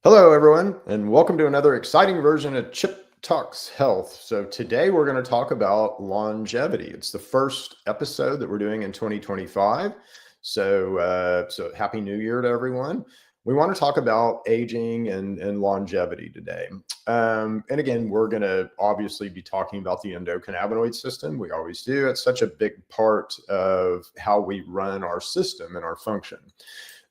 Hello, everyone, and welcome to another exciting version of Chip Talks Health. So, today we're going to talk about longevity. It's the first episode that we're doing in 2025. So Happy New Year to everyone. We want to talk about aging and longevity today. And again, we're going to obviously be talking about the endocannabinoid system. We always do. It's such a big part of how we run our system and our function.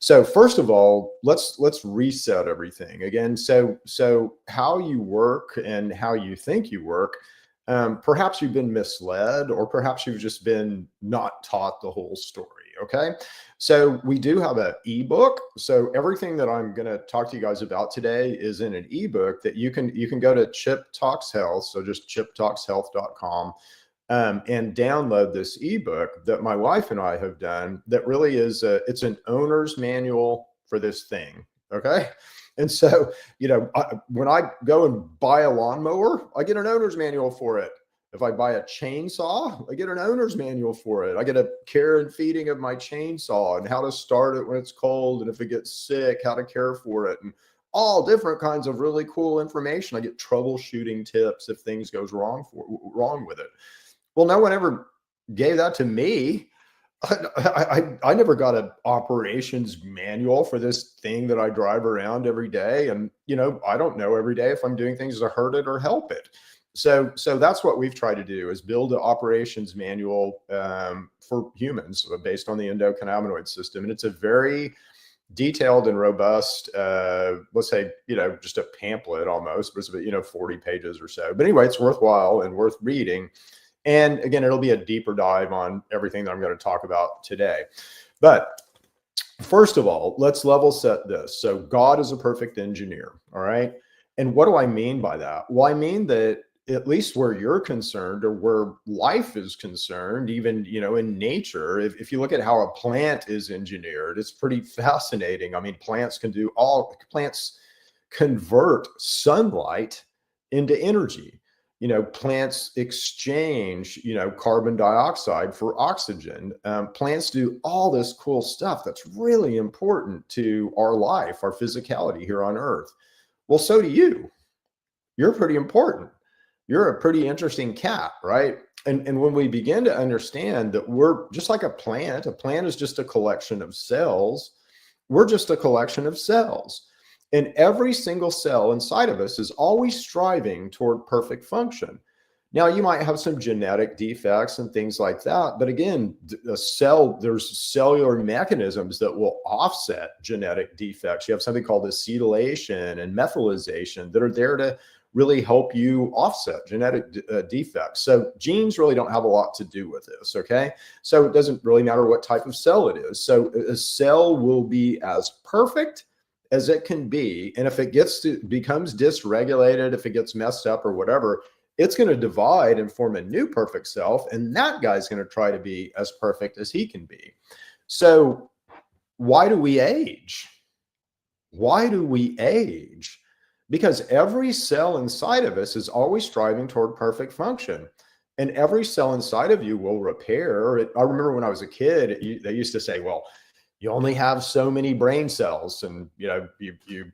So first of all, let's reset everything again. So how you work and how you think you work, perhaps you've been misled, or perhaps you've just been not taught the whole story. Okay, so we do have an ebook. So everything that I'm going to talk to you guys about today is in an ebook that you can go to Chip Talks Health. So just chiptalkshealth.com. And download this ebook that my wife and I have done that really is it's an owner's manual for this thing. Okay. And so, when I go and buy a lawnmower, I get an owner's manual for it. If I buy a chainsaw, I get an owner's manual for it. I get a care and feeding of my chainsaw and how to start it when it's cold. And if it gets sick, how to care for it, and all different kinds of really cool information. I get troubleshooting tips if things goes wrong with it. Well, no one ever gave that to me. I never got an operations manual for this thing that I drive around every day. And, I don't know every day if I'm doing things to hurt it or help it. So that's what we've tried to do, is build an operations manual for humans based on the endocannabinoid system. And it's a very detailed and robust, let's say, just a pamphlet almost, but it's 40 pages or so. But anyway, it's worthwhile and worth reading. And again, it'll be a deeper dive on everything that I'm going to talk about today. But first of all, let's level set this. So God is a perfect engineer. All right. And what do I mean by that? Well, I mean that at least where you're concerned, or where life is concerned, even, in nature, if you look at how a plant is engineered, it's pretty fascinating. I mean, plants convert sunlight into energy. Plants exchange, carbon dioxide for oxygen. Plants do all this cool stuff that's really important to our life, our physicality here on Earth. Well, so do you. You're pretty important. You're a pretty interesting cat, right? And when we begin to understand that we're just like a plant is just a collection of cells. We're just a collection of cells. And every single cell inside of us is always striving toward perfect function. Now, you might have some genetic defects and things like that. But again, there's cellular mechanisms that will offset genetic defects. You have something called acetylation and methylation that are there to really help you offset genetic defects. So genes really don't have a lot to do with this, okay? So it doesn't really matter what type of cell it is. So a cell will be as perfect as it can be. And if it becomes dysregulated, if it gets messed up or whatever, it's going to divide and form a new perfect self. And that guy's going to try to be as perfect as he can be. So why do we age? Why do we age? Because every cell inside of us is always striving toward perfect function. And every cell inside of you will repair. I remember when I was a kid, they used to say, well, you only have so many brain cells, and you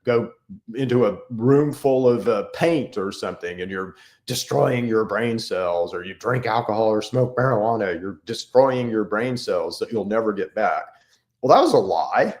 go into a room full of paint or something, and you're destroying your brain cells, or you drink alcohol or smoke marijuana, you're destroying your brain cells that you'll never get back. Well, that was a lie.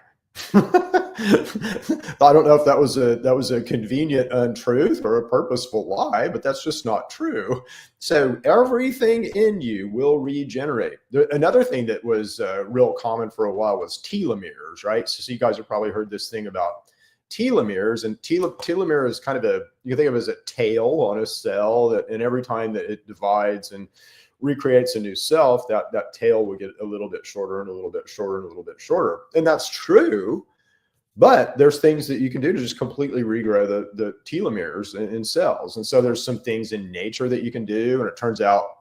I don't know if that was a convenient untruth or a purposeful lie, but that's just not true. So everything in you will regenerate. Another thing that was real common for a while was telomeres, right? So you guys have probably heard this thing about telomeres, and telomere is kind of you can think of it as a tail on a cell, and every time that it divides and recreates a new self, that tail will get a little bit shorter and a little bit shorter and a little bit shorter. And that's true, but there's things that you can do to just completely regrow the telomeres in cells. And so there's some things in nature that you can do. And it turns out,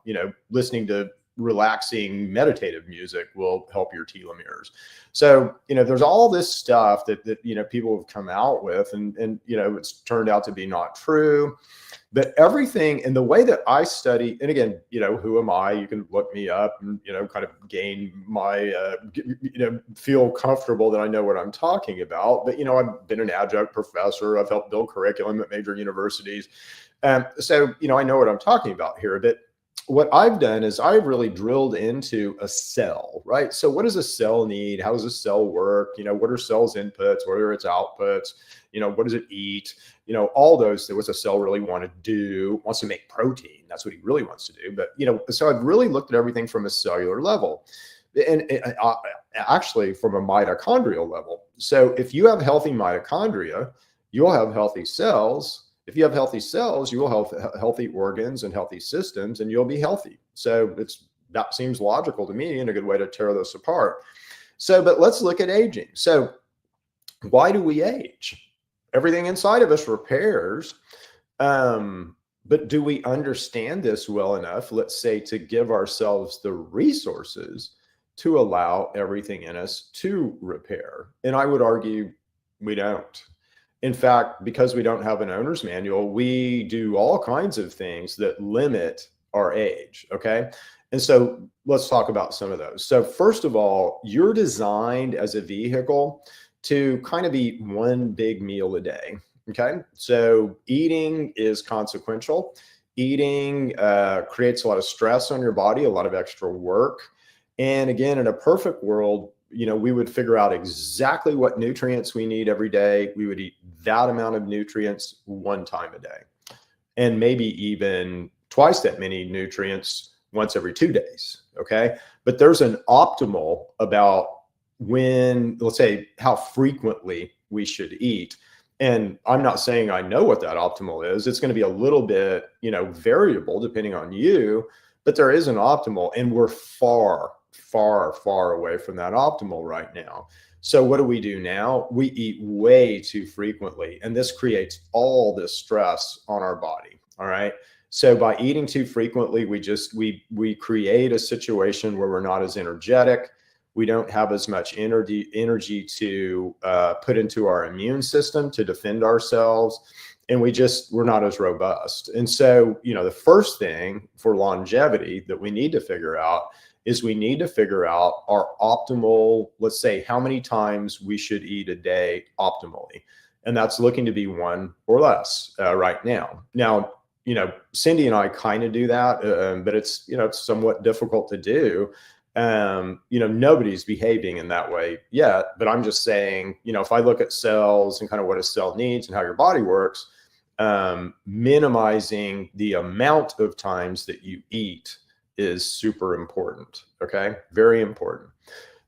listening to relaxing meditative music will help your telomeres. So, there's all this stuff that people have come out with, and it's turned out to be not true. But everything, and the way that I study, and again, who am I? You can look me up and, kind of gain my, feel comfortable that I know what I'm talking about. But, I've been an adjunct professor. I've helped build curriculum at major universities. So, I know what I'm talking about here. But what I've done is I've really drilled into a cell, right? So what does a cell need? How does a cell work? What are cells' inputs? What are its outputs? What does it eat? All those things. What's a cell really want to do? Wants to make protein. That's what he really wants to do. But, so I've really looked at everything from a cellular level, and actually from a mitochondrial level. So if you have healthy mitochondria, you'll have healthy cells. If you have healthy cells, you will have healthy organs and healthy systems, and you'll be healthy. So that seems logical to me, and a good way to tear this apart. So, but let's look at aging. So why do we age? Everything inside of us repairs. But do we understand this well enough, let's say, to give ourselves the resources to allow everything in us to repair? And I would argue we don't. In fact, because we don't have an owner's manual, we do all kinds of things that limit our age, okay? And so let's talk about some of those. So first of all, you're designed as a vehicle to kind of eat one big meal a day, okay? So eating is consequential. Eating creates a lot of stress on your body, a lot of extra work. And again, in a perfect world, we would figure out exactly what nutrients we need every day. We would eat that amount of nutrients one time a day, and maybe even twice that many nutrients once every 2 days. Okay. But there's an optimal about when, let's say, how frequently we should eat. And I'm not saying I know what that optimal is. It's going to be a little bit, variable depending on you, but there is an optimal, and we're far away from that optimal right now. So what do we do now? We eat way too frequently, and this creates all this stress on our body. All right. So by eating too frequently, we create a situation where we're not as energetic. We don't have as much energy to put into our immune system to defend ourselves. And we're not as robust. And so, the first thing for longevity that we need to figure out is we need to figure out our optimal, let's say, how many times we should eat a day optimally. And that's looking to be one or less right now. Now, Cindy and I kind of do that, but it's somewhat difficult to do. Nobody's behaving in that way yet, but I'm just saying, if I look at cells and kind of what a cell needs and how your body works, minimizing the amount of times that you eat is super important. Okay. Very important.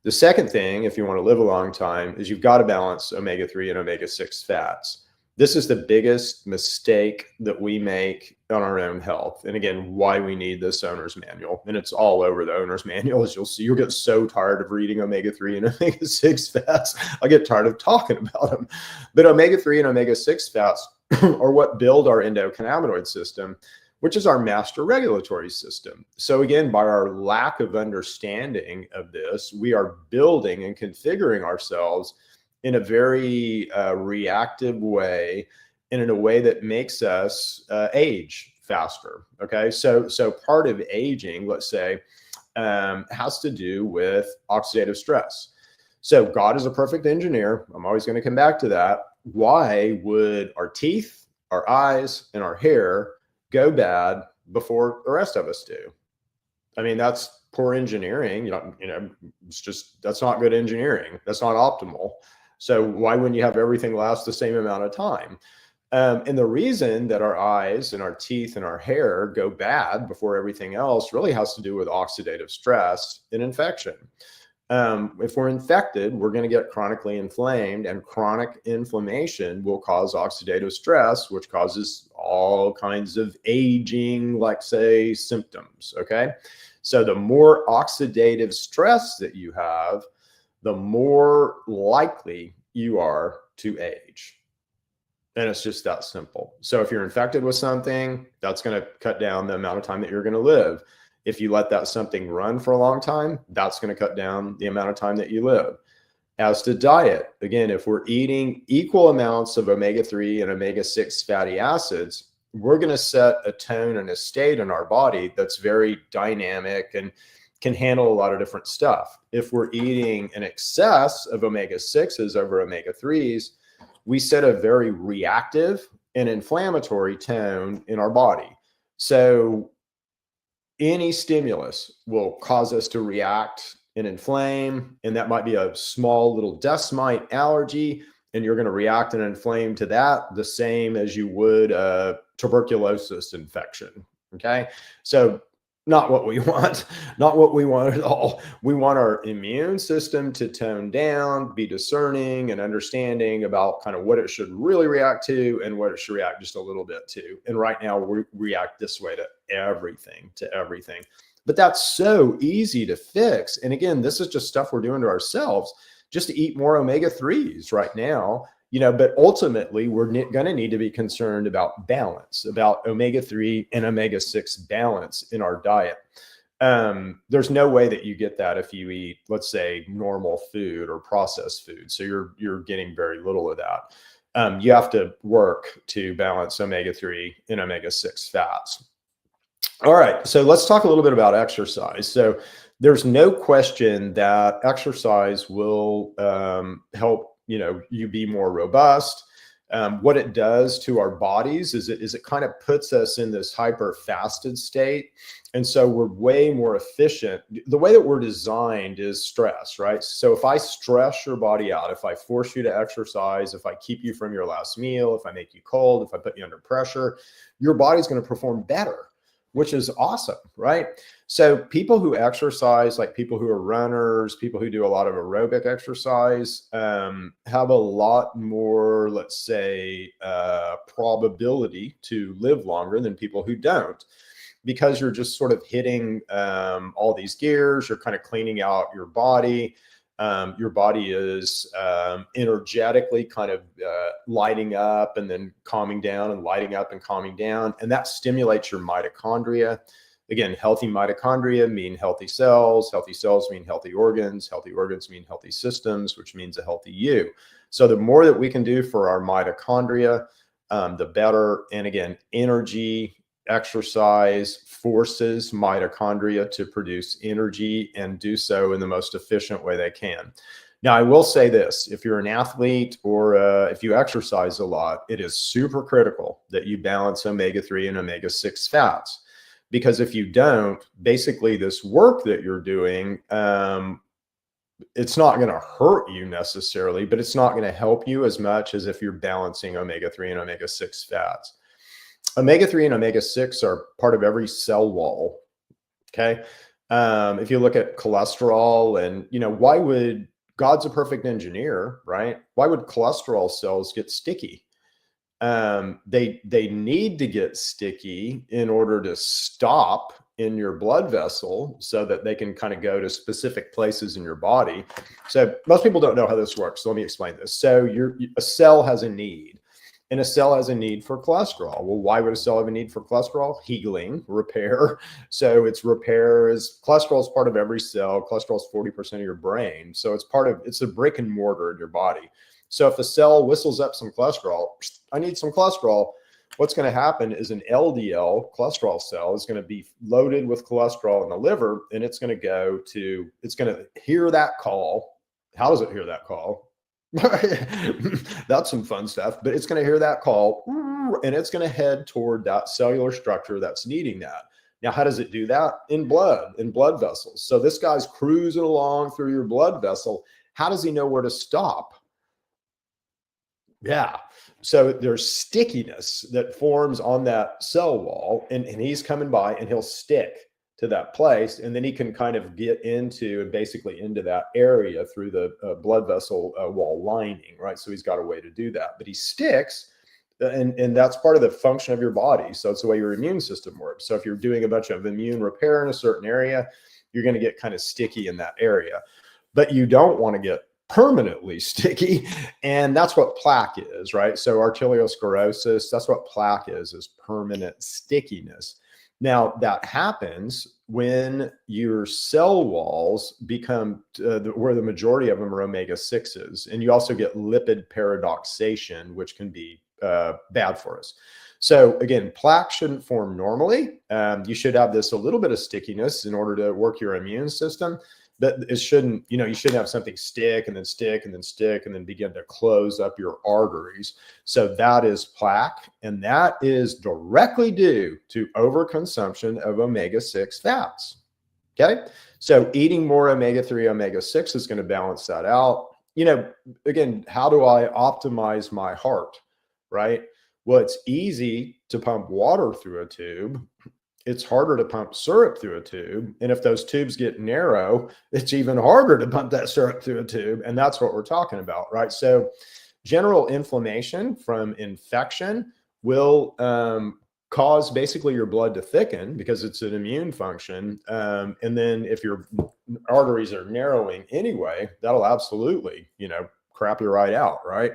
The second thing, if you want to live a long time, is you've got to balance omega-3 and omega-6 fats. This is the biggest mistake that we make on our own health. And again, why we need this owner's manual. And it's all over the owner's manual. As you'll see, you'll get so tired of reading omega-3 and omega-6 fats. I get tired of talking about them. But omega-3 and omega-6 fats are what build our endocannabinoid system, which is our master regulatory system. So again, by our lack of understanding of this, we are building and configuring ourselves in a very reactive way, and in a way that makes us age faster. Okay, so part of aging, let's say, has to do with oxidative stress. So God is a perfect engineer. I'm always going to come back to that. Why would our teeth, our eyes, and our hair go bad before the rest of us do? I mean, that's poor engineering. It's just, that's not good engineering. That's not optimal. So why wouldn't you have everything last the same amount of time? And the reason that our eyes and our teeth and our hair go bad before everything else really has to do with oxidative stress and infection. If we're infected, we're going to get chronically inflamed, and chronic inflammation will cause oxidative stress, which causes all kinds of aging, like say, symptoms. Okay. So the more oxidative stress that you have, the more likely you are to age. And it's just that simple. So if you're infected with something, that's going to cut down the amount of time that you're going to live. If you let that something run for a long time, that's going to cut down the amount of time that you live. As to diet, again, if we're eating equal amounts of omega-3 and omega-6 fatty acids, we're going to set a tone and a state in our body that's very dynamic and can handle a lot of different stuff. If we're eating an excess of omega-6s over omega-3s, we set a very reactive and inflammatory tone in our body. So any stimulus will cause us to react and inflame, and that might be a small little dust mite allergy, and you're going to react and inflame to that the same as you would a tuberculosis infection. Okay, so not what we want, not what we want at all. We want our immune system to tone down, be discerning and understanding about kind of what it should really react to and what it should react just a little bit to. And right now we react this way to everything, But that's so easy to fix. And again, this is just stuff we're doing to ourselves just to eat more omega-3s right now. But ultimately we're going to need to be concerned about balance, about omega-3 and omega-6 balance in our diet. There's no way that you get that if you eat, let's say, normal food or processed food. So you're getting very little of that. You have to work to balance omega-3 and omega-6 fats. All right, so let's talk a little bit about exercise. So there's no question that exercise will help you be more robust. What it does to our bodies is it kind of puts us in this hyper fasted state. And so we're way more efficient. The way that we're designed is stress, right? So if I stress your body out, if I force you to exercise, if I keep you from your last meal, if I make you cold, if I put you under pressure, your body's going to perform better, which is awesome, right? So people who exercise, like people who are runners, people who do a lot of aerobic exercise, have a lot more, let's say, probability to live longer than people who don't, because you're just sort of hitting all these gears. You're kind of cleaning out your body. Your body is energetically kind of lighting up and then calming down and lighting up and calming down. And that stimulates your mitochondria. Again, healthy mitochondria mean healthy cells mean healthy organs mean healthy systems, which means a healthy you. So the more that we can do for our mitochondria, the better. And again, energy, exercise forces mitochondria to produce energy and do so in the most efficient way they can. Now, I will say this, if you're an athlete or if you exercise a lot, it is super critical that you balance omega-3 and omega-6 fats, because if you don't, basically this work that you're doing, it's not going to hurt you necessarily, but it's not going to help you as much as if you're balancing omega-3 and omega-6 fats. Omega-3 and omega-6 are part of every cell wall. Okay. If you look at cholesterol and, why would God's a perfect engineer, right? Why would cholesterol cells get sticky? They need to get sticky in order to stop in your blood vessel so that they can kind of go to specific places in your body. So most people don't know how this works. So let me explain this. So a cell has a need. And a cell has a need for cholesterol. Well, why would a cell have a need for cholesterol? Healing, repair. So cholesterol is part of every cell. Cholesterol is 40% of your brain. So it's a brick and mortar in your body. So if the cell whistles up some cholesterol, I need some cholesterol. What's going to happen is an LDL cholesterol cell is going to be loaded with cholesterol in the liver, and it's going to hear that call. How does it hear that call? That's some fun stuff, but it's going to hear that call and it's going to head toward that cellular structure that's needing that. Now, how does it do that? In blood vessels. So this guy's cruising along through your blood vessel. How does he know where to stop? Yeah. So there's stickiness that forms on that cell wall, and he's coming by and he'll stick to that place, and then he can kind of get into that area through the blood vessel wall lining, right? So he's got a way to do that, but he sticks, and that's part of the function of your body. So it's the way your immune system works. So if you're doing a bunch of immune repair in a certain area, you're going to get kind of sticky in that area, but you don't want to get permanently sticky, and that's what plaque is, right? So arteriosclerosis, that's what plaque is permanent stickiness. Now, that happens when your cell walls become where the majority of them are omega-6s. And you also get lipid paradoxation, which can be bad for us. So again, plaque shouldn't form normally. You should have this a little bit of stickiness in order to work your immune system. But it shouldn't, you shouldn't have something stick and then stick and then stick and then begin to close up your arteries. So that is plaque, and that is directly due to overconsumption of omega-6 fats. Okay. So eating more omega-3, omega-6 is going to balance that out. Again, how do I optimize my heart? Right. Well, it's easy to pump water through a tube. It's harder to pump syrup through a tube. And if those tubes get narrow, it's even harder to pump that syrup through a tube. And that's what we're talking about, right? So general inflammation from infection will cause basically your blood to thicken because it's an immune function. And then if your arteries are narrowing anyway, that'll absolutely, crap you right out, right?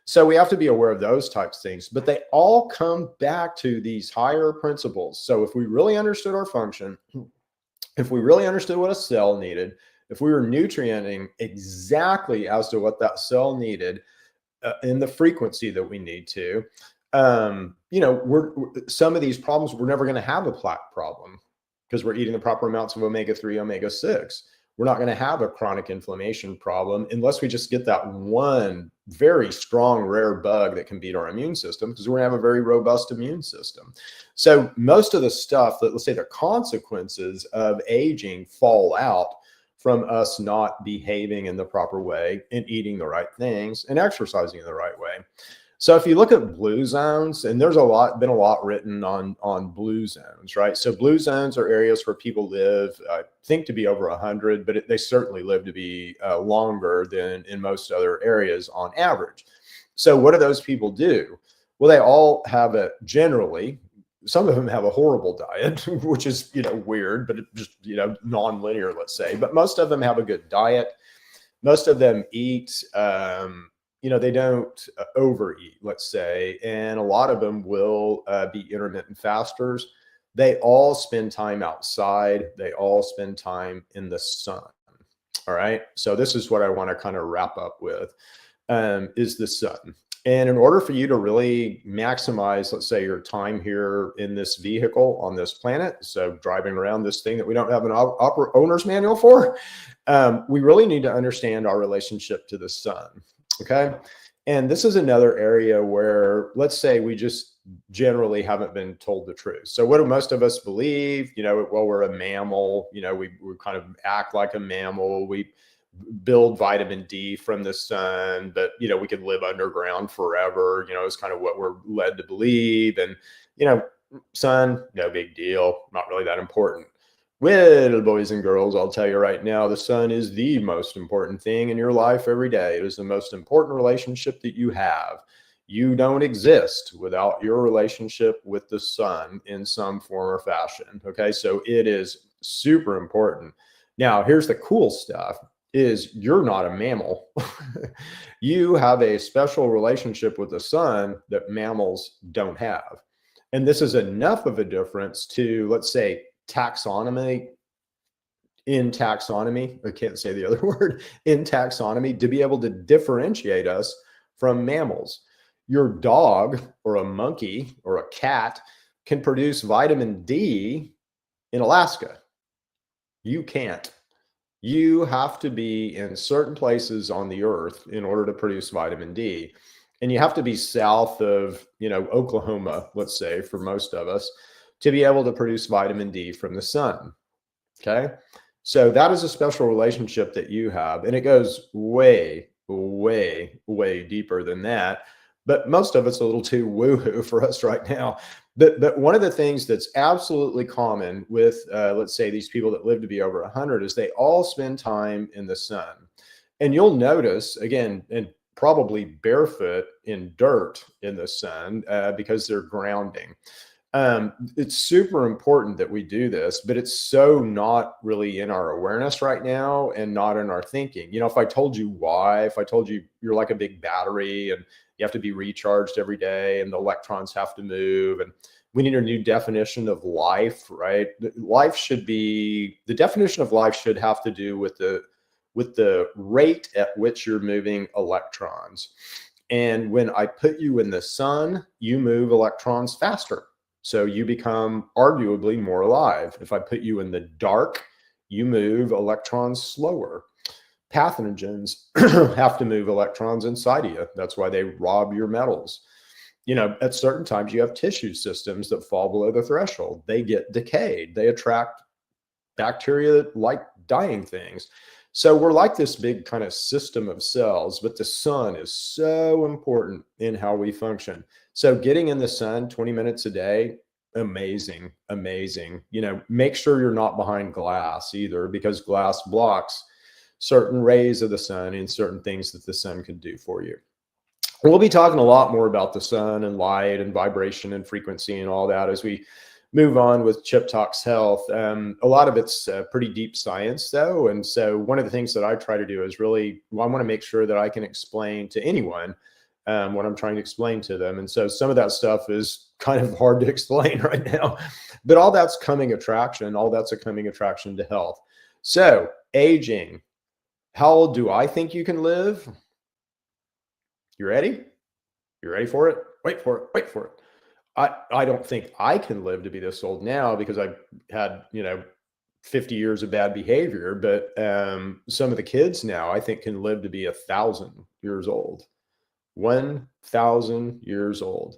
So we have to be aware of those types of things, but they all come back to these higher principles. So if we really understood our function, if we really understood what a cell needed, if we were nutrienting exactly as to what that cell needed in the frequency that we need to, some of these problems, we're never going to have a plaque problem because we're eating the proper amounts of omega-3, omega-6. We're not going to have a chronic inflammation problem unless we just get that one very strong, rare bug that can beat our immune system, because we're going to have a very robust immune system. So most of the stuff that, let's say, the consequences of aging fall out from us not behaving in the proper way and eating the right things and exercising in the right way. So if you look at blue zones, and there's been a lot written on blue zones, right? So blue zones are areas where people live, I think, to be over 100, but they certainly live to be longer than in most other areas on average. So what do those people do? Well, they all have generally, some of them have a horrible diet, which is, weird, but it just, non-linear, let's say. But most of them have a good diet. Most of them eat, they don't overeat, let's say, and a lot of them will be intermittent fasters. They all spend time outside. They all spend time in the sun. All right. So this is what I want to kind of wrap up with, is the sun. And in order for you to really maximize, let's say, your time here in this vehicle on this planet, so driving around this thing that we don't have an owner's manual for, we really need to understand our relationship to the sun. Okay. And this is another area where, let's say, we just generally haven't been told the truth. So what do most of us believe? Well, we're a mammal, we kind of act like a mammal. We build vitamin D from the sun, but, we could live underground forever, is kind of what we're led to believe. And, sun, no big deal, not really that important. Well, boys and girls, I'll tell you right now, the sun is the most important thing in your life every day. It is the most important relationship that you have. You don't exist without your relationship with the sun in some form or fashion. Okay, so it is super important. Now, here's the cool stuff, is you're not a mammal. You have a special relationship with the sun that mammals don't have. And this is enough of a difference to, let's say, taxonomy, I can't say the other word, in taxonomy, to be able to differentiate us from mammals. Your dog or a monkey or a cat can produce vitamin D in Alaska. You can't. You have to be in certain places on the earth in order to produce vitamin D. And you have to be south of, Oklahoma, let's say, for most of us, to be able to produce vitamin D from the sun. Okay. So that is a special relationship that you have. And it goes way, way, way deeper than that. But most of it's a little too woohoo for us right now. But one of the things that's absolutely common with, let's say, these people that live to be over 100 is they all spend time in the sun. And you'll notice, again, and probably barefoot in dirt in the sun because they're grounding. It's super important that we do this, but it's so not really in our awareness right now and not in our thinking. If I told you why, if I told you you're like a big battery and you have to be recharged every day and the electrons have to move, and We need a new definition of life, right? The definition of life should have to do with the rate at which you're moving electrons. And when I put you in the sun, you move electrons faster. So you become arguably more alive. If I put you in the dark, you move electrons slower. Pathogens have to move electrons inside of you. That's why they rob your metals. At certain times you have tissue systems that fall below the threshold. They get decayed. They attract bacteria that like dying things. So we're like this big kind of system of cells, but the sun is so important in how we function. So getting in the sun 20 minutes a day, amazing, amazing. Make sure you're not behind glass either, because glass blocks certain rays of the sun and certain things that the sun can do for you. We'll be talking a lot more about the sun and light and vibration and frequency and all that as we move on with Chip Talks Health. A lot of it's pretty deep science, though. And so one of the things that I try to do is I want to make sure that I can explain to anyone what I'm trying to explain to them. And so some of that stuff is kind of hard to explain right now, but all that's coming attraction. All that's a coming attraction to health. So aging, how old do I think you can live? You ready? You ready for it? Wait for it. Wait for it. I don't think I can live to be this old now because I've had, 50 years of bad behavior. But some of the kids now I think can live to be 1,000 years old. 1,000 years old.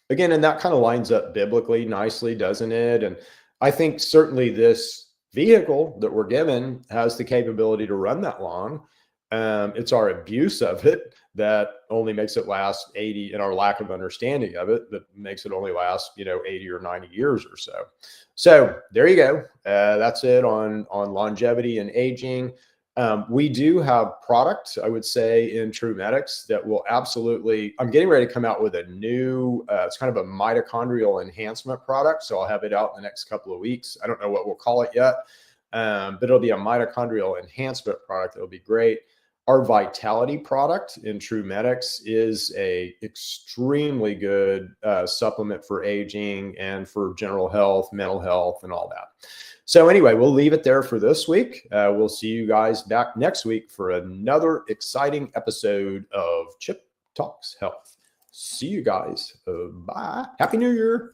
Again, and that kind of lines up biblically nicely, doesn't it? And I think certainly this vehicle that we're given has the capability to run that long. It's our abuse of it that only makes it last 80, and our lack of understanding of it that makes it only last, 80 or 90 years or so. So there you go. That's it on longevity and aging. We do have products, I would say, in True Medics that will absolutely, I'm getting ready to come out with a new, it's kind of a mitochondrial enhancement product. So I'll have it out in the next couple of weeks. I don't know what we'll call it yet, but it'll be a mitochondrial enhancement product. It'll be great. Our Vitality product in True Medics is a extremely good supplement for aging and for general health, mental health, and all that. So anyway, we'll leave it there for this week. We'll see you guys back next week for another exciting episode of Chip Talks Health. See you guys. Bye. Happy New Year.